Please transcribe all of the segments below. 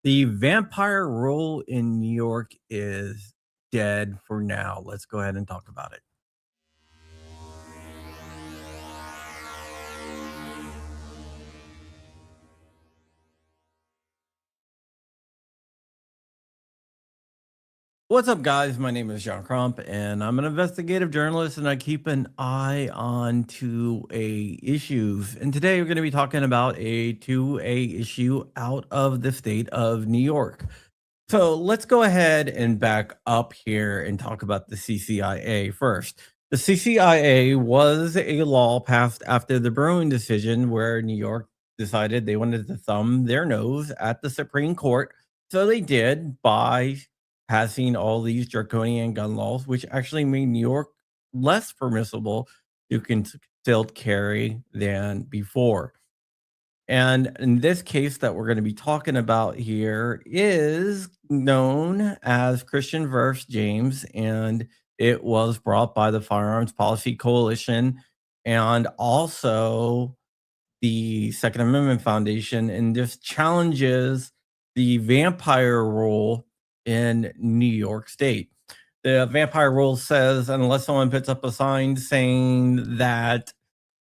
The vampire rule in New York is dead for now. Let's go ahead and talk about it. What's up, guys? My name is John Crump, and I'm an investigative journalist, and I keep an eye on 2A issues. And today we're going to be talking about a 2A issue out of the state of New York. So let's go ahead and back up here and talk about the CCIA first. The CCIA was a law passed after the Brewing decision, where New York decided they wanted to thumb their nose at the Supreme Court. So they did by passing all these draconian gun laws, which actually made New York less permissible to concealed carry than before. And in this case that we're going to be talking about here is known as Christian versus James, and it was brought by the Firearms Policy Coalition and also the Second Amendment Foundation, and just challenges the vampire rule in New York State. The vampire rule says unless someone puts up a sign saying that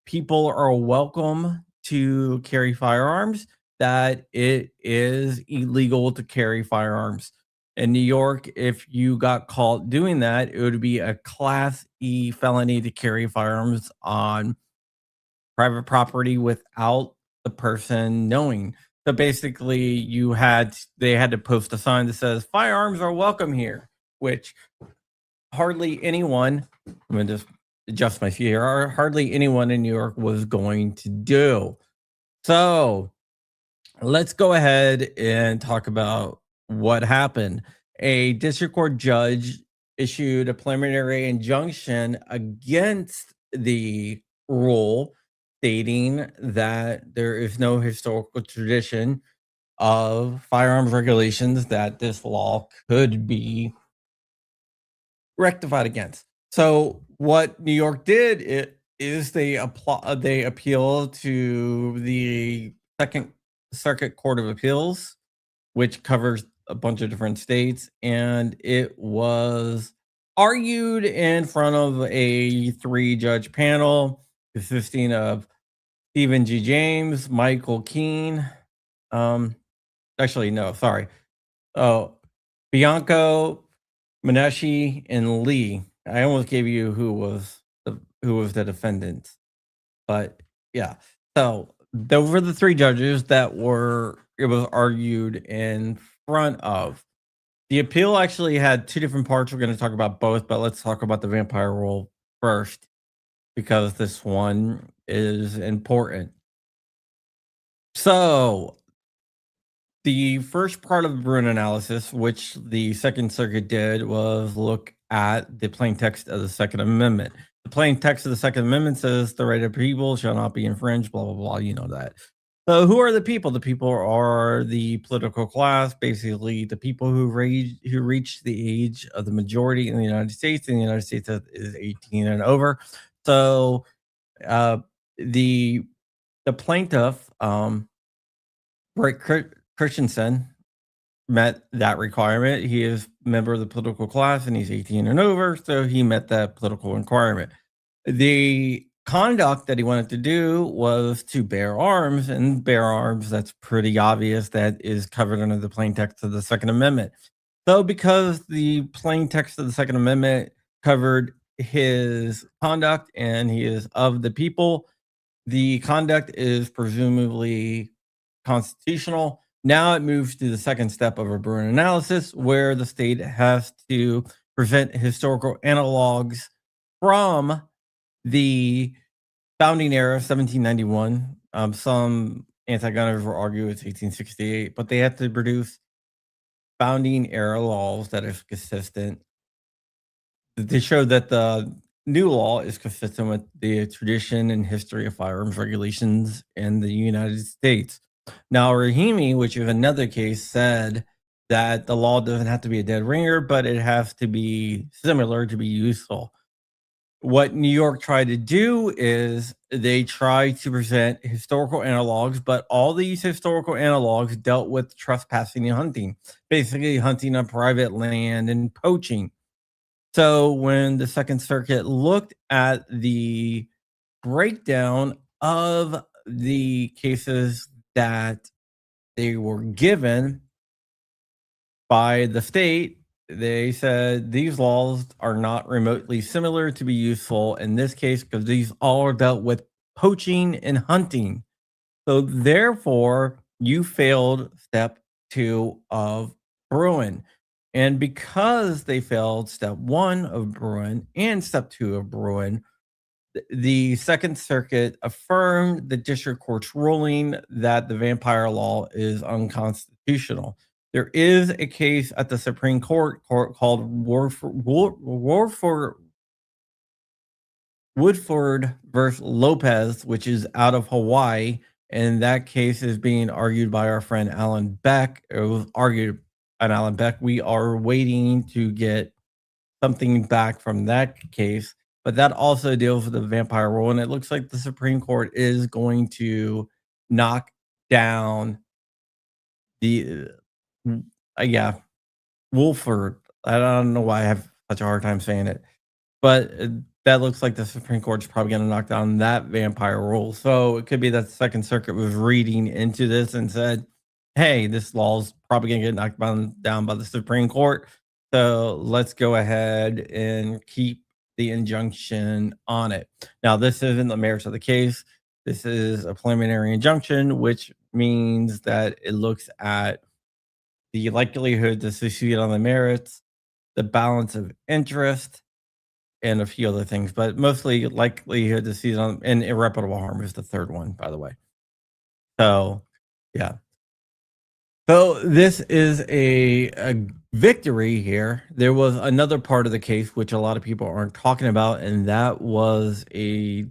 people are welcome to carry firearms, that it is illegal to carry firearms. In New York, if you got caught doing that, it would be a Class E felony to carry firearms on private property without the person knowing. So basically, they had to post a sign that says firearms are welcome here, which hardly anyone, I'm going to just adjust my feet here, hardly anyone in New York was going to do. So let's go ahead and talk about what happened. A district court judge issued a preliminary injunction against the rule, stating that there is no historical tradition of firearms regulations that this law could be rectified against. So what New York did is they appealed to the Second Circuit Court of Appeals, which covers a bunch of different states, and it was argued in front of a 3-judge panel consisting of Stephen G. James, Michael Keene, actually no, sorry, Bianco, Maneshi, and Lee. I almost gave you who was the defendant, but yeah. So those were the 3 judges that it was argued in front of. The appeal actually had 2 different parts. We're going to talk about both, but let's talk about the vampire rule first, because this one is important. So the first part of the Bruin analysis, which the Second Circuit did, was look at the plain text of the Second Amendment. The plain text of the Second Amendment says the right of people shall not be infringed, blah, blah, blah. You know that. So who are the people? The people are the political class, basically the people who reach the age of the majority in the United States. And the United States is 18 and over. So the plaintiff, Rick Christensen, met that requirement. He is a member of the political class and he's 18 and over, so he met that political requirement. The conduct that he wanted to do was to bear arms, and bear arms, that's pretty obvious, that is covered under the plain text of the Second Amendment. So because the plain text of the Second Amendment covered his conduct and he is of the people, the conduct is presumably constitutional. Now it moves to the second step of a Bruin analysis, where the state has to present historical analogs from the founding era, 1791. Some anti-gunners will argue it's 1868, but they have to produce founding era laws that are consistent. They show that the new law is consistent with the tradition and history of firearms regulations in the United States. Now, Rahimi, which is another case, said that the law doesn't have to be a dead ringer, but it has to be similar to be useful. What New York tried to do is they tried to present historical analogs, but all these historical analogs dealt with trespassing and hunting, basically hunting on private land and poaching. So when the Second Circuit looked at the breakdown of the cases that they were given by the state, they said these laws are not remotely similar to be useful in this case because these all are dealt with poaching and hunting. So therefore, you failed step two of Bruin. And because they failed step one of Bruin and step two of Bruin, the Second Circuit affirmed the district court's ruling that the vampire law is unconstitutional. There is a case at the Supreme Court called Woodford versus Lopez, which is out of Hawaii. And that case is being argued by our friend Alan Beck. It was argued by Alan Beck. We are waiting to get something back from that case, but that also deals with the vampire rule. And it looks like the Supreme Court is going to knock down the, yeah, Wolford. I don't know why I have such a hard time saying it, but that looks like the Supreme Court's probably going to knock down that vampire rule. So it could be that the Second Circuit was reading into this and said, hey, this law is probably going to get knocked down by the Supreme Court. So let's go ahead and keep the injunction on it. Now, this isn't the merits of the case. This is a preliminary injunction, which means that it looks at the likelihood to succeed on the merits, the balance of interest, and a few other things, but mostly likelihood to succeed on, and irreparable harm is the third one, by the way. So, yeah. So this is a victory here. There was another part of the case which a lot of people aren't talking about, and that was a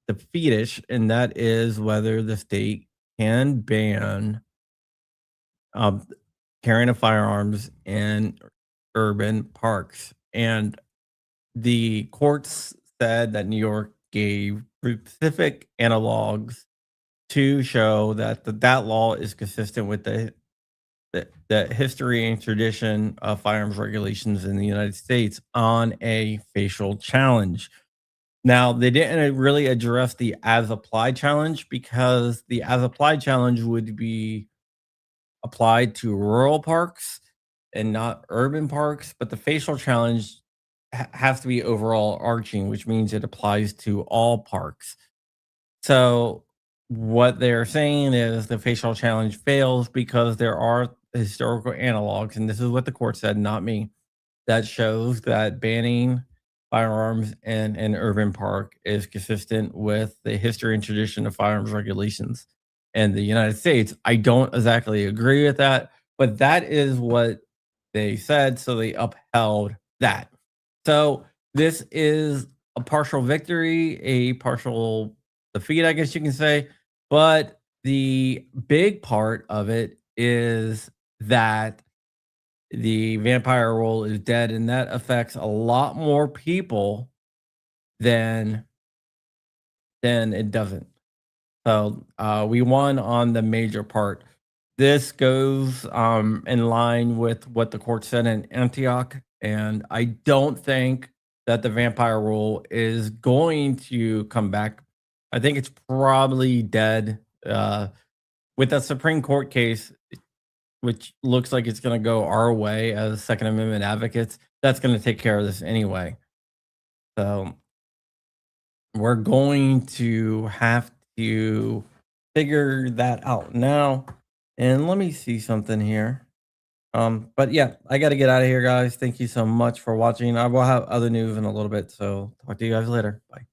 defeatish, and that is whether the state can ban um, carrying of firearms in urban parks. And the courts said that New York gave specific analogs to show that that law is consistent with the history and tradition of firearms regulations in the United States on a facial challenge. Now, they didn't really address the as applied challenge because the as applied challenge would be applied to rural parks and not urban parks, but the facial challenge has to be overall arching, which means it applies to all parks. So what they're saying is the facial challenge fails because there are historical analogs, and this is what the court said, not me, that shows that banning firearms in an urban park is consistent with the history and tradition of firearms regulations in the United States. I don't exactly agree with that, but that is what they said. So they upheld that. So this is a partial victory, a partial defeat, I guess you can say. But the big part of it is that the vampire role is dead, and that affects a lot more people than it doesn't. So we won on the major part. This goes in line with what the court said in Antioch, and I don't think that the vampire rule is going to come back. I think it's probably dead. With that Supreme Court case, which looks like it's going to go our way as Second Amendment advocates, that's going to take care of this anyway. So we're going to have to figure that out now. And let me see something here. But yeah, I got to get out of here, guys. Thank you so much for watching. I will have other news in a little bit. So talk to you guys later. Bye.